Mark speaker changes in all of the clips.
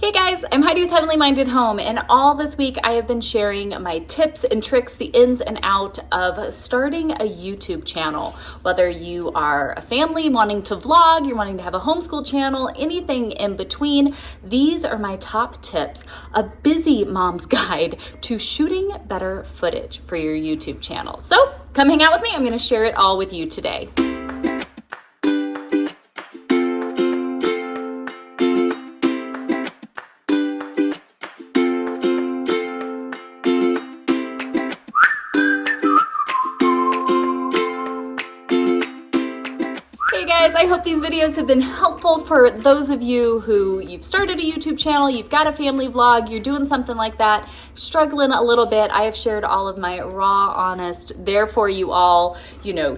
Speaker 1: Hey guys, I'm Heidi with Heavenly Minded Home, and all this week I have been sharing my tips and tricks, the ins and out of starting a YouTube channel. Whether you are a family wanting to vlog, you're wanting to have a homeschool channel, anything in between, these are my top tips, a busy mom's guide to shooting better footage for your YouTube channel. So come hang out with me, I'm gonna share it all with you today. Hey guys, I hope these videos have been helpful for those of you who you've started a YouTube channel, you've got a family vlog, you're doing something like that, struggling a little bit. I have shared all of my raw, honest, there for you all,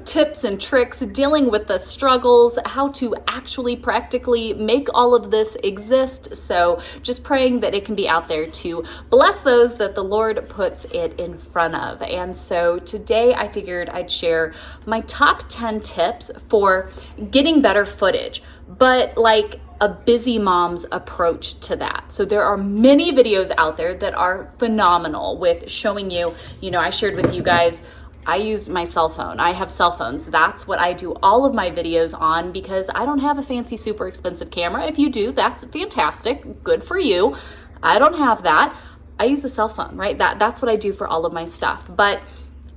Speaker 1: tips and tricks, dealing with the struggles, how to actually practically make all of this exist. So just praying that it can be out there to bless those that the Lord puts it in front of. And so today I figured I'd share my top 10 tips for getting better footage, but like a busy mom's approach to that. So there are many videos out there that are phenomenal with showing you, I shared with you guys, I use my cell phone. I have cell phones. That's what I do all of my videos on because I don't have a fancy, super expensive camera. If you do, that's fantastic. Good for you. I don't have that. I use a cell phone, right? That's what I do for all of my stuff. But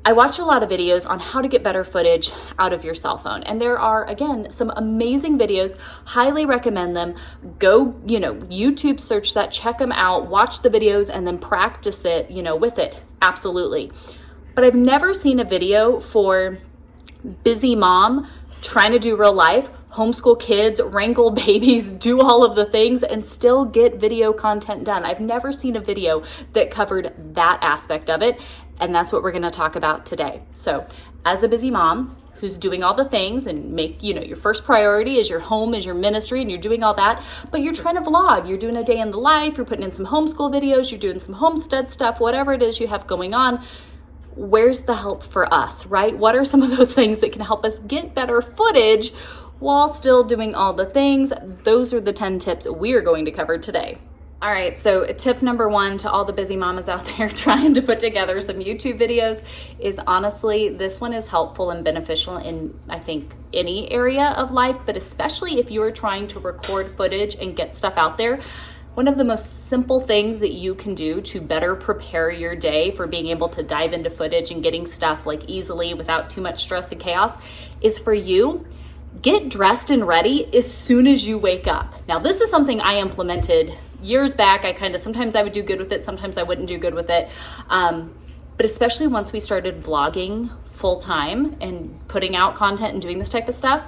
Speaker 1: I watch a lot of videos on how to get better footage out of your cell phone. And there are, again, some amazing videos. Highly recommend them. Go, YouTube search that, check them out, watch the videos, and then practice it, with it. Absolutely. But I've never seen a video for busy mom trying to do real life, homeschool kids, wrangle babies, do all of the things, and still get video content done. I've never seen a video that covered that aspect of it. And that's what we're gonna talk about today. So as a busy mom who's doing all the things and your first priority is your home, is your ministry, and you're doing all that, but you're trying to vlog, you're doing a day in the life, you're putting in some homeschool videos, you're doing some homestead stuff, whatever it is you have going on, where's the help for us, right? What are some of those things that can help us get better footage while still doing all the things? Those are the 10 tips we're going to cover today. All right, so tip number 1 to all the busy mamas out there trying to put together some YouTube videos is honestly, this one is helpful and beneficial in, I think, any area of life, but especially if you're trying to record footage and get stuff out there. One of the most simple things that you can do to better prepare your day for being able to dive into footage and getting stuff like easily without too much stress and chaos is for you, get dressed and ready as soon as you wake up. Now, this is something I implemented years back. Sometimes I would do good with it, sometimes I wouldn't do good with it. But especially once we started vlogging full time and putting out content and doing this type of stuff,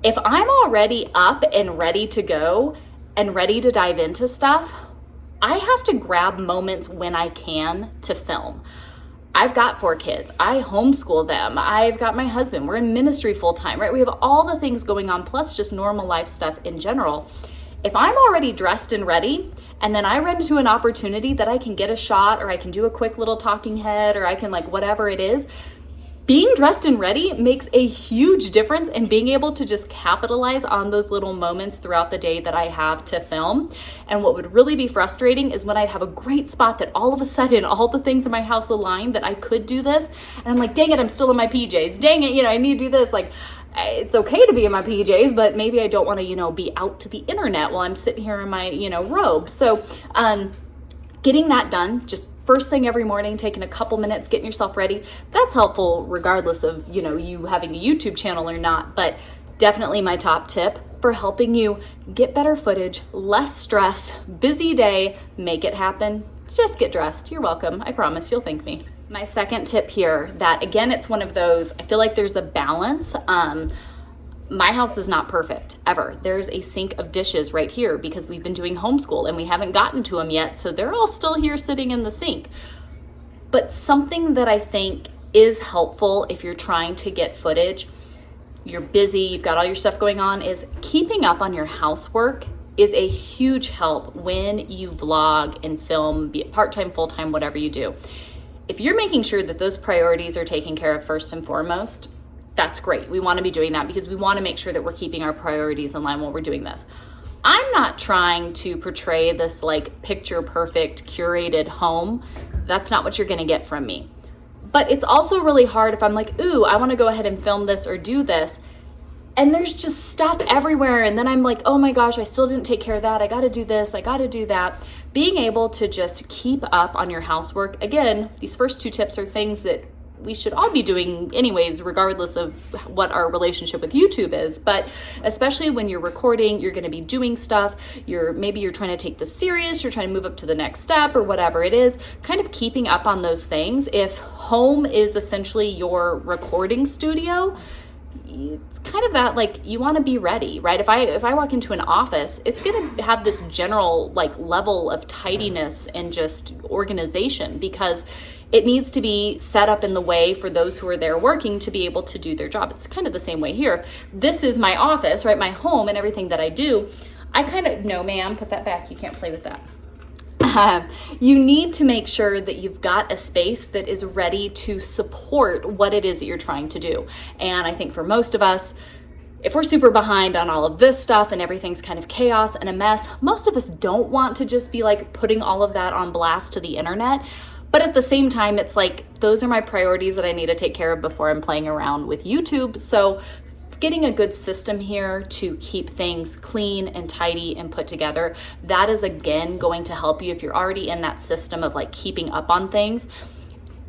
Speaker 1: if I'm already up and ready to go and ready to dive into stuff, I have to grab moments when I can to film. I've got 4 kids. I homeschool them. I've got my husband. We're in ministry full time, right? We have all the things going on, plus just normal life stuff in general. If I'm already dressed and ready, and then I run into an opportunity that I can get a shot, or I can do a quick little talking head, or I can whatever it is, being dressed and ready makes a huge difference in being able to just capitalize on those little moments throughout the day that I have to film. And what would really be frustrating is when I'd have a great spot that all of a sudden all the things in my house align that I could do this. And I'm like, dang it, I'm still in my PJs. Dang it, I need to do this. It's okay to be in my PJs, but maybe I don't want to, be out to the internet while I'm sitting here in my, robe. So getting that done, just first thing every morning, taking a couple minutes, getting yourself ready, that's helpful regardless of, you having a YouTube channel or not. But definitely my top tip for helping you get better footage, less stress, busy day, make it happen. Just get dressed. You're welcome. I promise you'll thank me. My second tip here, that again, it's one of those, I feel like there's a balance. My house is not perfect, ever. There's a sink of dishes right here because we've been doing homeschool and we haven't gotten to them yet, so they're all still here sitting in the sink. But something that I think is helpful if you're trying to get footage, you're busy, you've got all your stuff going on, is keeping up on your housework is a huge help when you vlog and film, be it part-time, full-time, whatever you do. If you're making sure that those priorities are taken care of first and foremost, that's great. We want to be doing that because we want to make sure that we're keeping our priorities in line while we're doing this. I'm not trying to portray this like picture perfect curated home. That's not what you're gonna get from me. But it's also really hard if I'm like, ooh, I wanna go ahead and film this or do this, and there's just stuff everywhere, and then I'm like, oh my gosh, I still didn't take care of that. I gotta do this, I gotta do that. Being able to just keep up on your housework. Again, these first two tips are things that we should all be doing anyways, regardless of what our relationship with YouTube is. But especially when you're recording, you're gonna be doing stuff, maybe you're trying to take this serious, you're trying to move up to the next step or whatever it is, kind of keeping up on those things. If home is essentially your recording studio, it's kind of that, like, you want to be ready, right? If I walk into an office, it's going to have this general like level of tidiness and just organization, because it needs to be set up in the way for those who are there working to be able to do their job. It's kind of the same way here. This is my office, right? My home and everything that I do. I kind of, no ma'am, put that back. You can't play with that. You need to make sure that you've got a space that is ready to support what it is that you're trying to do. And I think for most of us, if we're super behind on all of this stuff and everything's kind of chaos and a mess, most of us don't want to just be like putting all of that on blast to the internet. But at the same time, it's like, those are my priorities that I need to take care of before I'm playing around with YouTube. So getting a good system here to keep things clean and tidy and put together, that is again going to help you if you're already in that system of like keeping up on things.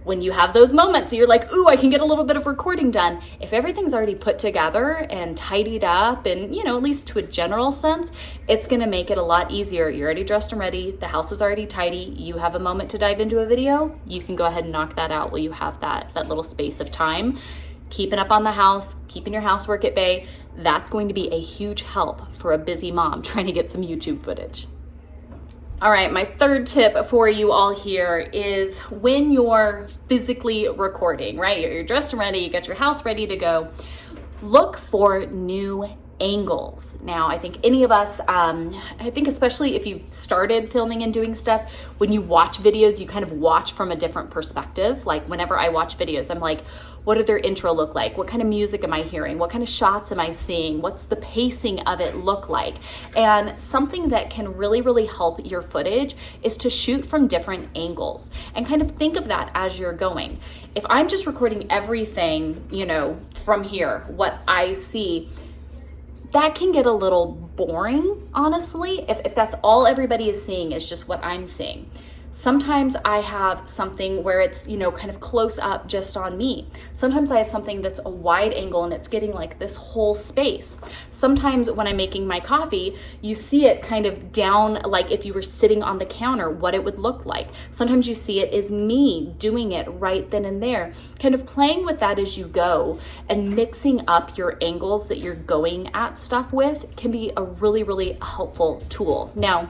Speaker 1: When you have those moments, you're like, ooh, I can get a little bit of recording done. If everything's already put together and tidied up and, you know, at least to a general sense, it's gonna make it a lot easier. You're already dressed and ready. The house is already tidy. You have a moment to dive into a video. You can go ahead and knock that out while you have that little space of time. Keeping up on the house, keeping your housework at bay, that's going to be a huge help for a busy mom trying to get some YouTube footage. All right, my third tip for you all here is when you're physically recording, right? You're dressed and ready, you got your house ready to go, look for new angles. Now, I think any of us, I think especially if you've started filming and doing stuff, when you watch videos, you kind of watch from a different perspective. Like whenever I watch videos, I'm like, what did their intro look like? What kind of music am I hearing? What kind of shots am I seeing? What's the pacing of it look like? And something that can really, really help your footage is to shoot from different angles and kind of think of that as you're going. If I'm just recording everything, you know, from here, what I see, that can get a little boring, honestly, if that's all everybody is seeing is just what I'm seeing. Sometimes I have something where it's, you know, kind of close up just on me. Sometimes I have something that's a wide angle and it's getting like this whole space. Sometimes when I'm making my coffee, you see it kind of down, like if you were sitting on the counter, what it would look like. Sometimes you see it as me doing it right then and there. Kind of playing with that as you go and mixing up your angles that you're going at stuff with can be a really, really helpful tool. Now,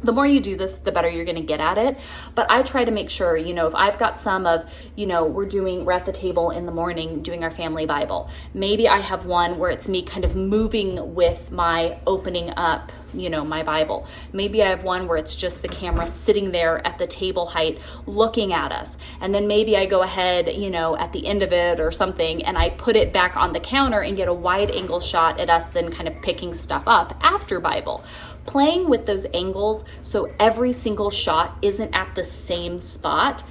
Speaker 1: the more you do this, the better you're going to get at it. But I try to make sure, you know, if I've got some of, you know, we're at the table in the morning doing our family Bible. Maybe I have one where it's me kind of moving with my opening up, you know, my Bible. Maybe I have one where it's just the camera sitting there at the table height looking at us. And then maybe I go ahead, you know, at the end of it or something, and I put it back on the counter and get a wide angle shot at us then kind of picking stuff up after Bible. Playing with those angles so every single shot isn't at the same spot.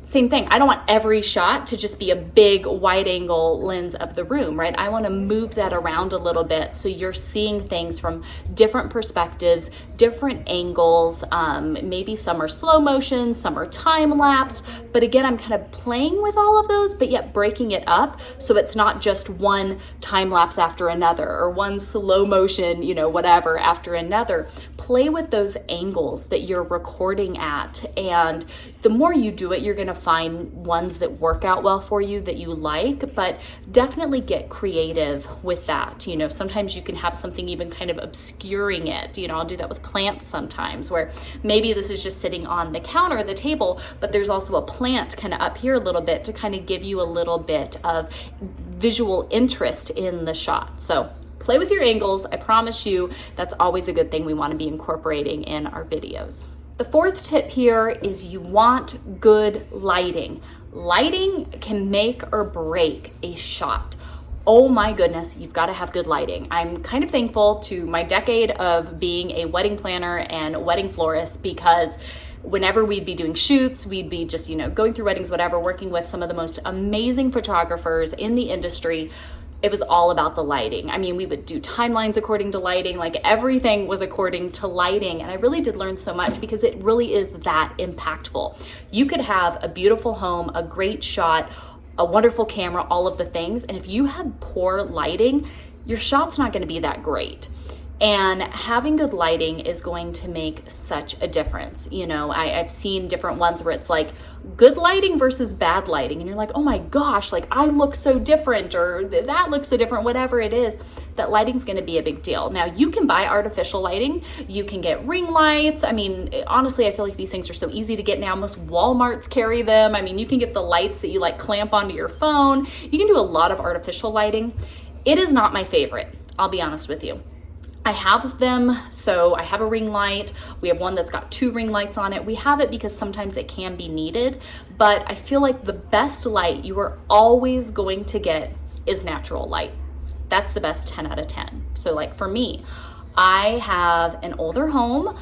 Speaker 1: Same thing, I don't want every shot to just be a big wide angle lens of the room, right? I want to move that around a little bit so you're seeing things from different perspectives, different angles. Maybe some are slow motion, some are time lapsed, but again, I'm kind of playing with all of those, but yet breaking it up so it's not just one time lapse after another or one slow motion, you know, whatever after another. Play with those angles that you're recording at, and the more you do it, you're going to find ones that work out well for you that you like, but definitely get creative with that. You know, sometimes you can have something even kind of obscuring it. You know, I'll do that with plants sometimes, where maybe this is just sitting on the counter or the table, but there's also a plant kind of up here a little bit to kind of give you a little bit of visual interest in the shot. So play with your angles. I promise you that's always a good thing we want to be incorporating in our videos. The fourth tip here is you want good lighting. Lighting can make or break a shot. oh my goodness, you've got to have good lighting. I'm kind of thankful to my decade of being a wedding planner and wedding florist, because whenever we'd be doing shoots, we'd be just, going through weddings, whatever, working with some of the most amazing photographers in the industry. It was all about the lighting. I mean, we would do timelines according to lighting, like everything was according to lighting. And I really did learn so much, because it really is that impactful. You could have a beautiful home, a great shot, a wonderful camera, all of the things. And if you have poor lighting, your shot's not going to be that great. And having good lighting is going to make such a difference. I've seen different ones where it's like good lighting versus bad lighting. And you're like, oh my gosh, like I look so different, or that looks so different, whatever it is. That lighting's going to be a big deal. Now, you can buy artificial lighting. You can get ring lights. I mean, honestly, I feel like these things are so easy to get now. Most Walmarts carry them. I mean, you can get the lights that you like clamp onto your phone. You can do a lot of artificial lighting. It is not my favorite, I'll be honest with you. I have them, so I have a ring light. We have one that's got 2 ring lights on it. We have it because sometimes it can be needed, but I feel like the best light you are always going to get is natural light. That's the best 10 out of 10. So like for me, I have an older home.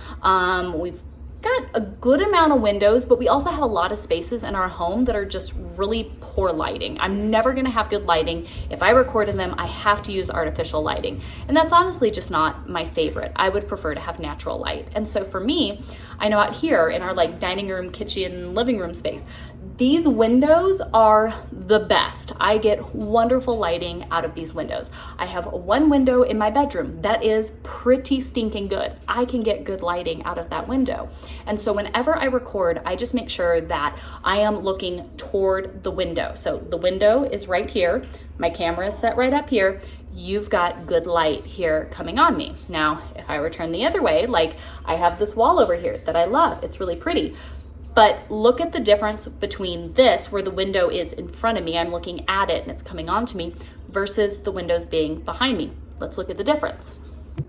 Speaker 1: We've got a good amount of windows, but we also have a lot of spaces in our home that are just really poor lighting. I'm never gonna have good lighting. If I record in them, I have to use artificial lighting. And that's honestly just not my favorite. I would prefer to have natural light. And so for me, I know out here in our like dining room, kitchen, living room space, these windows are the best. I get wonderful lighting out of these windows. I have one window in my bedroom that is pretty stinking good. I can get good lighting out of that window. And so whenever I record, I just make sure that I am looking toward the window. So the window is right here. My camera is set right up here. You've got good light here coming on me. Now, if I were turned the other way, like I have this wall over here that I love, it's really pretty. But look at the difference between this, where the window is in front of me, I'm looking at it and it's coming onto me, versus the windows being behind me. Let's look at the difference.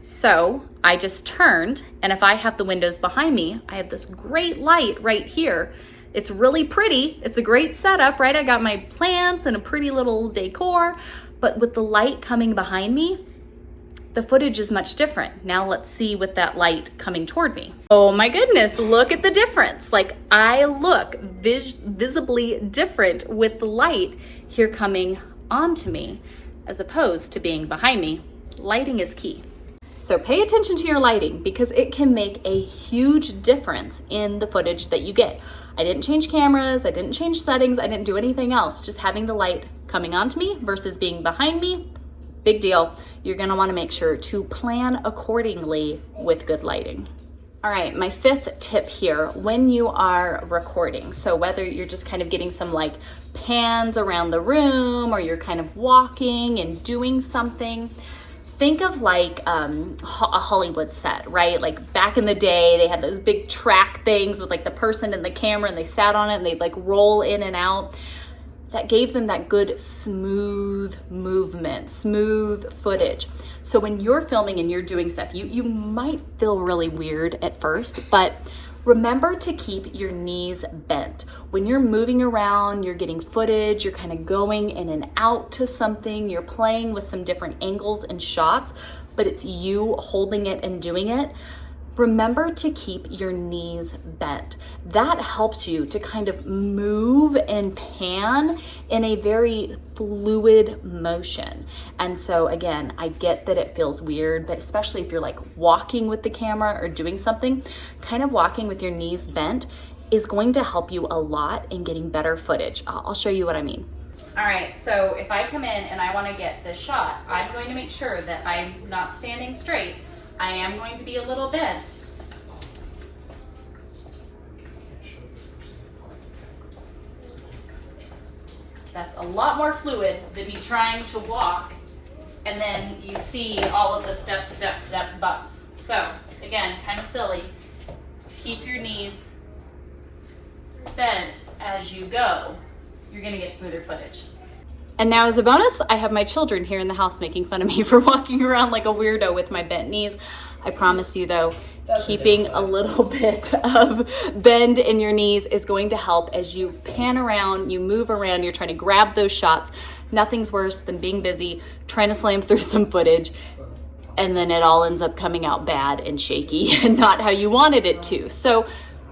Speaker 1: So I just turned, and if I have the windows behind me, I have this great light right here. It's really pretty. It's a great setup, right? I got my plants and a pretty little decor, but with the light coming behind me, the footage is much different. Now let's see with that light coming toward me. Oh my goodness, look at the difference. Like I look visibly different with the light here coming onto me as opposed to being behind me. Lighting is key. So pay attention to your lighting, because it can make a huge difference in the footage that you get. I didn't change cameras, I didn't change settings, I didn't do anything else. Just having the light coming onto me versus being behind me, big deal. You're gonna wanna make sure to plan accordingly with good lighting. All right, my 5th tip here, when you are recording, so whether you're just kind of getting some like pans around the room, or you're kind of walking and doing something, think of like a Hollywood set, right? Like back in the day, they had those big track things with like the person and the camera, and they sat on it and they'd like roll in and out. That gave them that good smooth movement, smooth footage. So when you're filming and you're doing stuff, you might feel really weird at first, but remember to keep your knees bent. When you're moving around, you're getting footage, you're kind of going in and out to something, you're playing with some different angles and shots, but it's you holding it and doing it. Remember to keep your knees bent. That helps you to kind of move and pan in a very fluid motion. And so again, I get that it feels weird, but especially if you're like walking with the camera or doing something, kind of walking with your knees bent is going to help you a lot in getting better footage. I'll show you what I mean. All right, so if I come in and I want to get this shot, I'm going to make sure that I'm not standing straight. I am going to be a little bent. That's a lot more fluid than me trying to walk and then you see all of the step bumps. So again, kind of silly. Keep your knees bent as you go. You're gonna get smoother footage. And now as a bonus, I have my children here in the house making fun of me for walking around like a weirdo with my bent knees. I promise you though, keeping a little bit of bend in your knees is going to help as you pan around, you move around, you're trying to grab those shots. Nothing's worse than being busy, trying to slam through some footage, and then it all ends up coming out bad and shaky and not how you wanted it to. So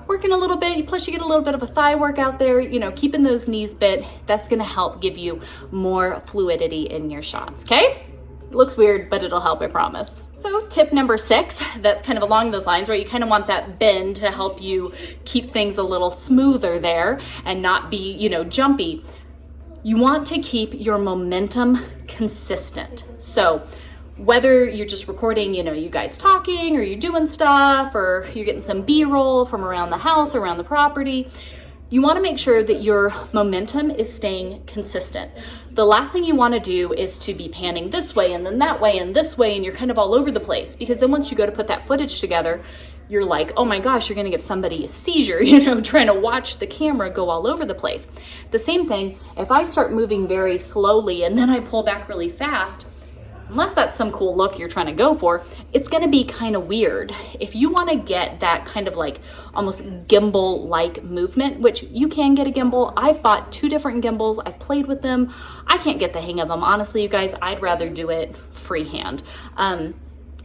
Speaker 1: working a little bit, plus you get a little bit of a thigh work out there, you know, keeping those knees bent, that's gonna help give you more fluidity in your shots, okay? It looks weird, but it'll help, I promise. So tip number 6, that's kind of along those lines, right? You kind of want that bend to help you keep things a little smoother there and not be, you know, jumpy. You want to keep your momentum consistent. So whether you're just recording, you know, you guys talking, or you're doing stuff, or you're getting some B-roll from around the house, around the property, you want to make sure that your momentum is staying consistent. The last thing you want to do is to be panning this way and then that way and this way, and you're kind of all over the place, because then once you go to put that footage together, you're like, oh my gosh, you're going to give somebody a seizure, you know, trying to watch the camera go all over the place. The same thing, if I start moving very slowly and then I pull back really fast, unless that's some cool look you're trying to go for, it's gonna be kind of weird. If you wanna get that kind of like almost gimbal-like movement, which you can get a gimbal. I've bought 2 different gimbals, I've played with them. I can't get the hang of them. Honestly, you guys, I'd rather do it freehand.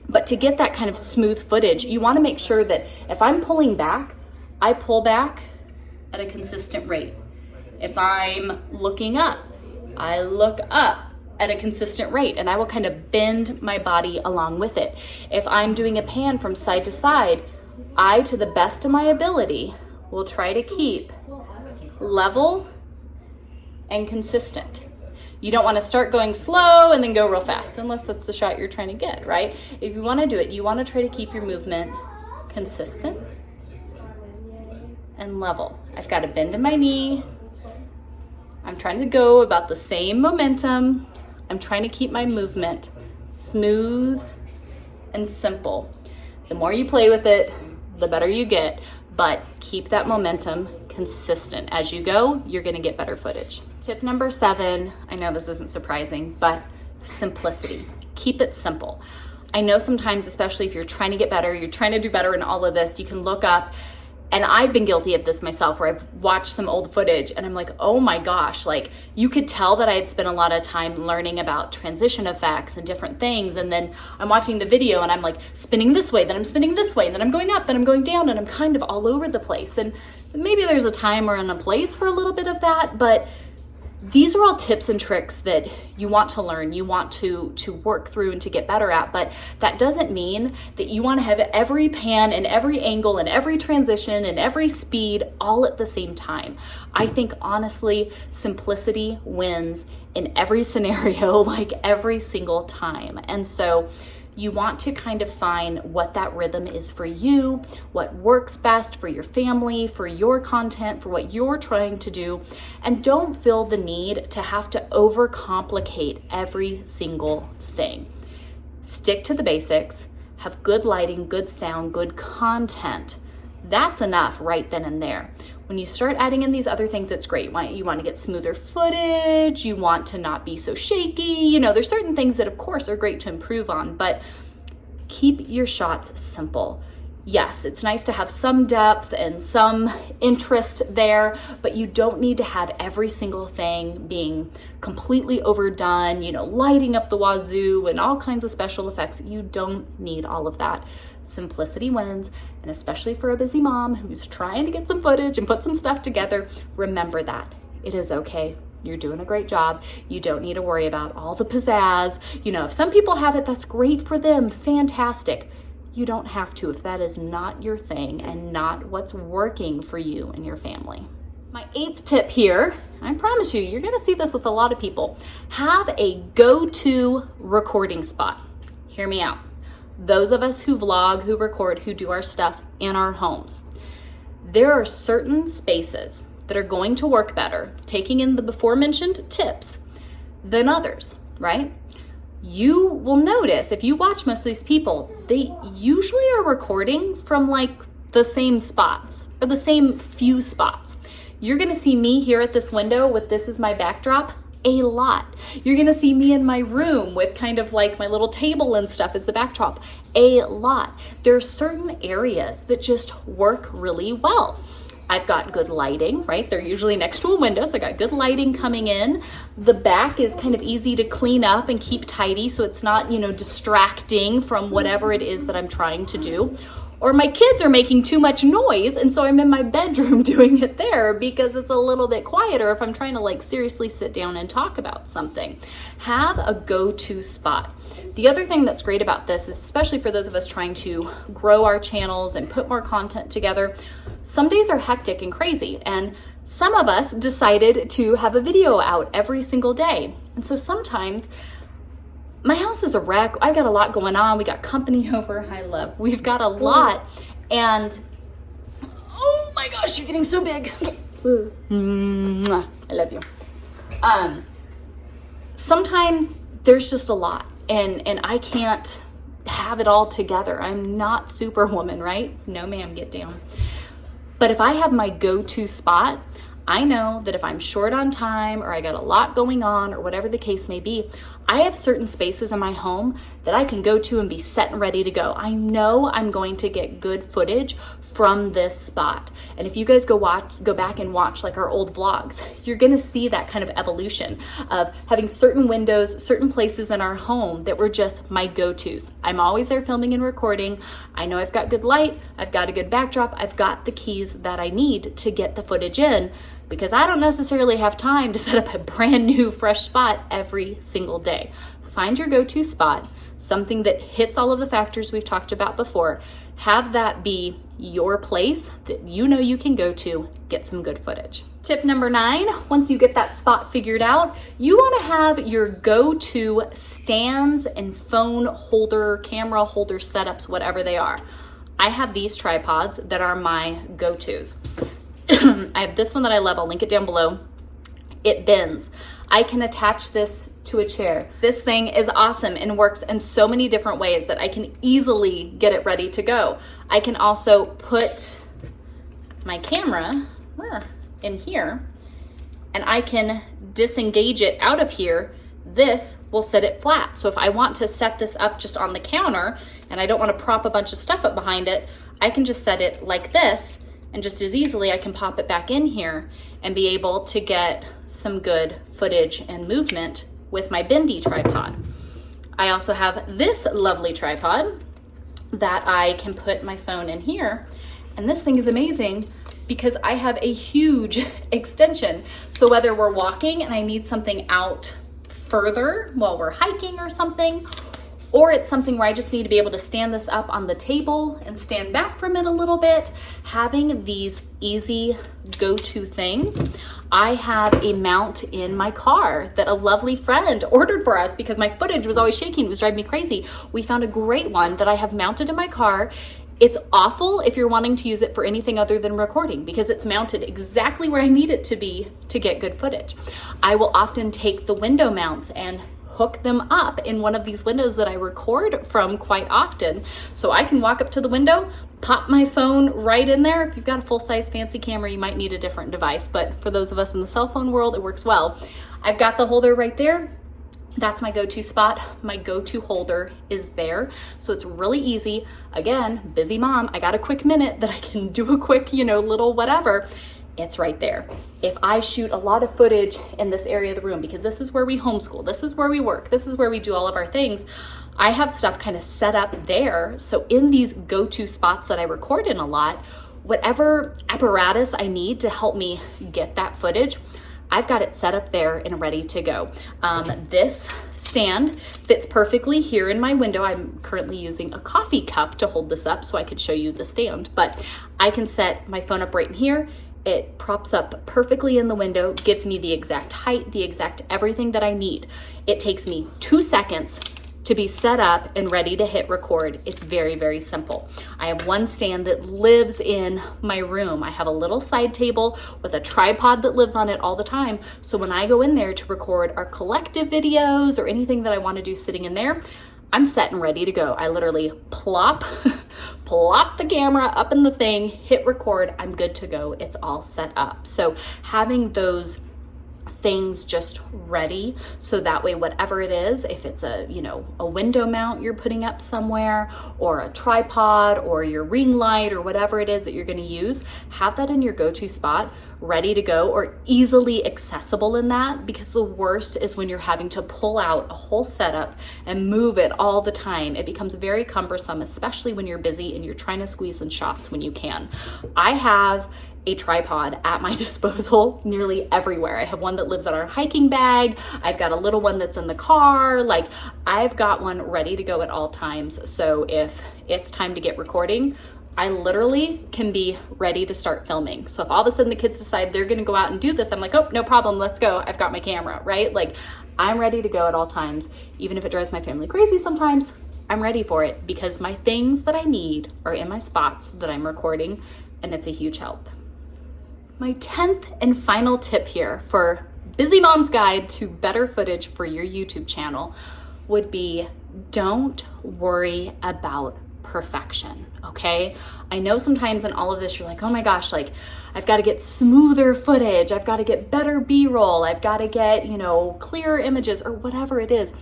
Speaker 1: But to get that kind of smooth footage, you wanna make sure that if I'm pulling back, I pull back at a consistent rate. If I'm looking up, I look up at a consistent rate, and I will kind of bend my body along with it. If I'm doing a pan from side to side, I, to the best of my ability, will try to keep level and consistent. You don't want to start going slow and then go real fast, unless that's the shot you're trying to get, right? If you want to do it, you want to try to keep your movement consistent and level. I've got a bend in my knee. I'm trying to go about the same momentum. I'm trying to keep my movement smooth and simple. The more you play with it, the better you get, but keep that momentum consistent. As you go, you're gonna get better footage. Tip number 7, I know this isn't surprising, but simplicity. Keep it simple. I know sometimes, especially if you're trying to get better, you're trying to do better in all of this, you can look up, and I've been guilty of this myself, where I've watched some old footage and I'm like, oh my gosh, like you could tell that I had spent a lot of time learning about transition effects and different things. And then I'm watching the video and I'm like spinning this way, then I'm spinning this way, then I'm going up, then I'm going down, and I'm kind of all over the place. And maybe there's a time or in a place for a little bit of that, but these are all tips and tricks that you want to learn, you want to work through and to get better at, but that doesn't mean that you want to have every pan and every angle and every transition and every speed all at the same time. I think honestly, simplicity wins in every scenario, like every single time. And so you want to kind of find what that rhythm is for you, what works best for your family, for your content, for what you're trying to do. And don't feel the need to have to overcomplicate every single thing. Stick to the basics, have good lighting, good sound, good content. That's enough right then and there. When you start adding in these other things, it's great. You want to get smoother footage, you want to not be so shaky. You know, there's certain things that of course are great to improve on, but keep your shots simple. Yes, it's nice to have some depth and some interest there, but you don't need to have every single thing being completely overdone, you know, lighting up the wazoo and all kinds of special effects. You don't need all of that. Simplicity wins, and especially for a busy mom who's trying to get some footage and put some stuff together, remember that. It is okay. You're doing a great job. You don't need to worry about all the pizzazz. You know, if some people have it, that's great for them. Fantastic. You don't have to if that is not your thing and not what's working for you and your family. My 8th tip here, I promise you, you're gonna see this with a lot of people. Have a go-to recording spot. Hear me out. Those of us who vlog, who record, who do our stuff in our homes, there are certain spaces that are going to work better, taking in the before mentioned tips, than others, right? You will notice if you watch most of these people, they usually are recording from like the same spots or the same few spots. You're gonna see me here at this window with this as my backdrop a lot. You're gonna see me in my room with kind of like my little table and stuff as the backdrop, a lot. There are certain areas that just work really well. I've got good lighting, right? They're usually next to a window, so I got good lighting coming in. The back is kind of easy to clean up and keep tidy so it's not, distracting from whatever it is that I'm trying to do. Or my kids are making too much noise, and so I'm in my bedroom doing it there because it's a little bit quieter if I'm trying to like seriously sit down and talk about something. Have a go-to spot. The other thing that's great about this is, especially for those of us trying to grow our channels and put more content together, some days are hectic and crazy, and some of us decided to have a video out every single day. And so sometimes my house is a wreck. I got a lot going on. We got company over. Hi, love. We've got a lot. And oh my gosh, you're getting so big. I love you. Sometimes there's just a lot and I can't have it all together. I'm not Superwoman, right? No, ma'am, get down. But if I have my go-to spot, I know that if I'm short on time or I got a lot going on or whatever the case may be, I have certain spaces in my home that I can go to and be set and ready to go. I know I'm going to get good footage from this spot. And if you guys go back and watch like our old vlogs, you're gonna see that kind of evolution of having certain windows, certain places in our home that were just my go-tos. I'm always there filming and recording. I know I've got good light, I've got a good backdrop, I've got the keys that I need to get the footage in, because I don't necessarily have time to set up a brand new fresh spot every single day. Find your go-to spot, something that hits all of the factors we've talked about before. Have that be your place that you know you can go to, get some good footage. Tip number 9, once you get that spot figured out, you wanna have your go-to stands and phone holder, camera holder setups, whatever they are. I have these tripods that are my go-tos. I have this one that I love. I'll link it down below. It bends. I can attach this to a chair. This thing is awesome and works in so many different ways that I can easily get it ready to go. I can also put my camera in here and I can disengage it out of here. This will set it flat. So if I want to set this up just on the counter and I don't want to prop a bunch of stuff up behind it, I can just set it like this. And just as easily, I can pop it back in here and be able to get some good footage and movement with my bendy tripod. I also have this lovely tripod that I can put my phone in here. And this thing is amazing because I have a huge extension. So whether we're walking and I need something out further while we're hiking or something, or it's something where I just need to be able to stand this up on the table and stand back from it a little bit, having these easy go-to things. I have a mount in my car that a lovely friend ordered for us because my footage was always shaking. It was driving me crazy. We found a great one that I have mounted in my car. It's awful if you're wanting to use it for anything other than recording because it's mounted exactly where I need it to be to get good footage. I will often take the window mounts and hook them up in one of these windows that I record from quite often. So I can walk up to the window, pop my phone right in there. If you've got a full-size fancy camera, you might need a different device, but for those of us in the cell phone world, it works well. I've got the holder right there. That's my go-to spot. My go-to holder is there. So it's really easy. Again, busy mom, I got a quick minute that I can do a quick, little whatever. It's right there. If I shoot a lot of footage in this area of the room, because this is where we homeschool, this is where we work, this is where we do all of our things, I have stuff kind of set up there. So in these go-to spots that I record in a lot, whatever apparatus I need to help me get that footage, I've got it set up there and ready to go. This stand fits perfectly here in my window. I'm currently using a coffee cup to hold this up so I could show you the stand, but I can set my phone up right in here. It props up perfectly in the window, gives me the exact height, the exact everything that I need. It takes me 2 seconds to be set up and ready to hit record. It's very, very simple. I have one stand that lives in my room. I have a little side table with a tripod that lives on it all the time. So when I go in there to record our collective videos or anything that I want to do sitting in there, I'm set and ready to go. I literally plop the camera up in the thing, hit record, I'm good to go. It's all set up. So having those things just ready, so that way whatever it is, if it's a, you know, a window mount you're putting up somewhere, or a tripod, or your ring light, or whatever it is that you're going to use, have that in your go-to spot, ready to go, or easily accessible in that, because the worst is when you're having to pull out a whole setup and move it all the time. It becomes very cumbersome, especially when you're busy and you're trying to squeeze in shots when you can. I have a tripod at my disposal nearly everywhere. I have one that lives in our hiking bag. I've got a little one that's in the car. Like, I've got one ready to go at all times. So if it's time to get recording, I literally can be ready to start filming. So if all of a sudden the kids decide they're gonna go out and do this, I'm like, oh, no problem, let's go. I've got my camera, right? Like, I'm ready to go at all times. Even if it drives my family crazy sometimes, I'm ready for it, because my things that I need are in my spots that I'm recording, and it's a huge help. My 10th and final tip here for Busy Mom's Guide to Better Footage for your YouTube channel would be, don't worry about perfection, okay? I know sometimes in all of this, you're like, oh my gosh, like, I've got to get smoother footage. I've got to get better B-roll. I've got to get, you know, clearer images, or whatever it is.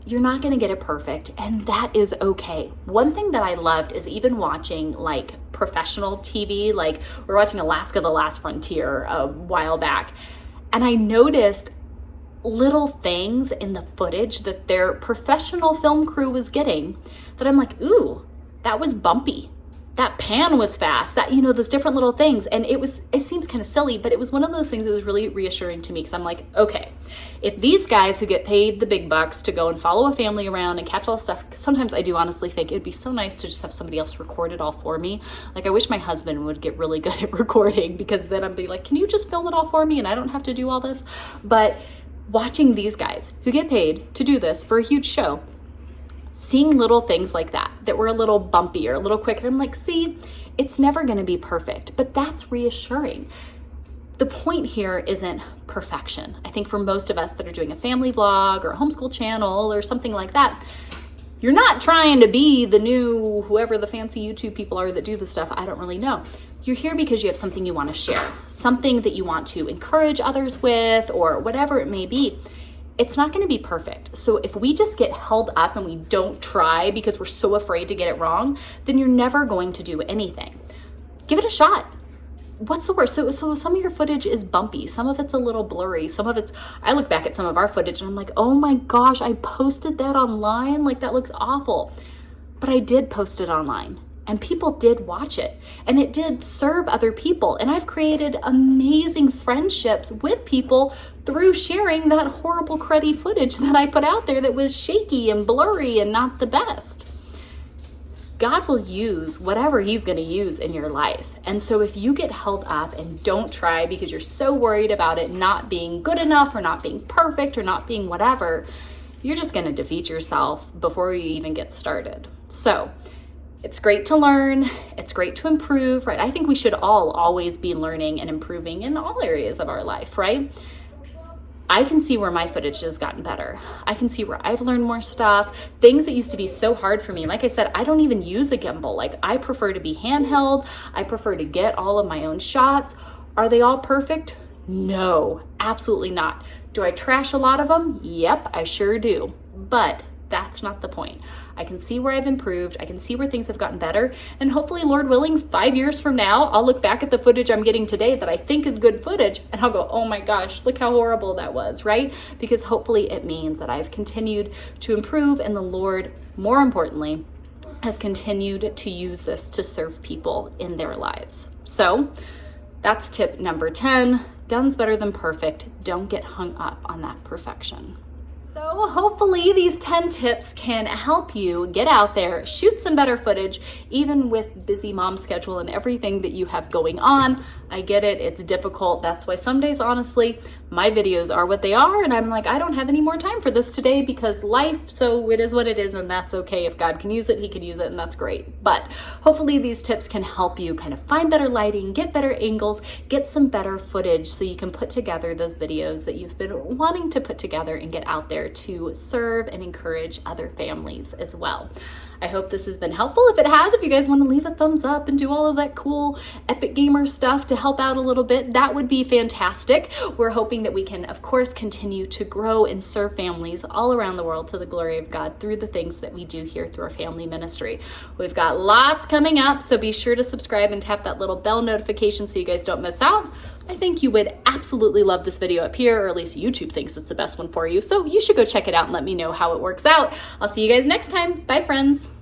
Speaker 1: You're not going to get it perfect, and that is okay. One thing that I loved is even watching like professional TV, like we're watching Alaska: The Last Frontier a while back, and I noticed little things in the footage that their professional film crew was getting that I'm like, ooh, that was bumpy. That pan was fast, that, you know, those different little things. And it seems kind of silly, but it was one of those things that was really reassuring to me, because I'm like, okay, if these guys who get paid the big bucks to go and follow a family around and catch all this stuff, sometimes I do honestly think it'd be so nice to just have somebody else record it all for me. Like, I wish my husband would get really good at recording, because then I'd be like, can you just film it all for me and I don't have to do all this? But watching these guys who get paid to do this for a huge show, seeing little things like that were a little bumpy or a little quick, and I'm like, see, it's never going to be perfect, but that's reassuring. The point here isn't perfection. I think for most of us that are doing a family vlog or a homeschool channel or something like that, you're not trying to be the new whoever the fancy YouTube people are that do this stuff. I don't really know. You're here because you have something you want to share, something that you want to encourage others with, or whatever it may be. It's not going to be perfect. So if we just get held up and we don't try because we're so afraid to get it wrong, then you're never going to do anything. Give it a shot. What's the worst? So some of your footage is bumpy. Some of it's a little blurry. Some of it's, I look back at some of our footage and I'm like, oh my gosh, I posted that online. Like, that looks awful. But I did post it online, and people did watch it, and it did serve other people. And I've created amazing friendships with people through sharing that horrible cruddy footage that I put out there that was shaky and blurry and not the best. God will use whatever he's going to use in your life. And so if you get held up and don't try because you're so worried about it not being good enough, or not being perfect, or not being whatever, you're just going to defeat yourself before you even get started. So it's great to learn. It's great to improve, right? I think we should all always be learning and improving in all areas of our life, right? I can see where my footage has gotten better. I can see where I've learned more stuff. Things that used to be so hard for me. Like I said, I don't even use a gimbal. Like, I prefer to be handheld. I prefer to get all of my own shots. Are they all perfect? No, absolutely not. Do I trash a lot of them? Yep, I sure do. But that's not the point. I can see where I've improved. I can see where things have gotten better. And hopefully, Lord willing, 5 years from now, I'll look back at the footage I'm getting today that I think is good footage, and I'll go, oh my gosh, look how horrible that was, right? Because hopefully it means that I've continued to improve, and the Lord, more importantly, has continued to use this to serve people in their lives. So that's tip number 10. Done's better than perfect. Don't get hung up on that perfection. So hopefully these 10 tips can help you get out there, shoot some better footage, even with busy mom schedule and everything that you have going on. I get it, it's difficult. That's why some days, honestly, my videos are what they are, and I'm like, I don't have any more time for this today because life, so it is what it is, and that's okay. If God can use it, he can use it, and that's great. But hopefully these tips can help you kind of find better lighting, get better angles, get some better footage so you can put together those videos that you've been wanting to put together and get out there to serve and encourage other families as well. I hope this has been helpful. If it has, if you guys want to leave a thumbs up and do all of that cool Epic Gamer stuff to help out a little bit, that would be fantastic. We're hoping hoping that we can, of course, continue to grow and serve families all around the world to the glory of God through the things that we do here through our family ministry. We've got lots coming up, so be sure to subscribe and tap that little bell notification so you guys don't miss out. I think you would absolutely love this video up here, or at least YouTube thinks it's the best one for you. So you should go check it out and let me know how it works out. I'll see you guys next time. Bye, friends.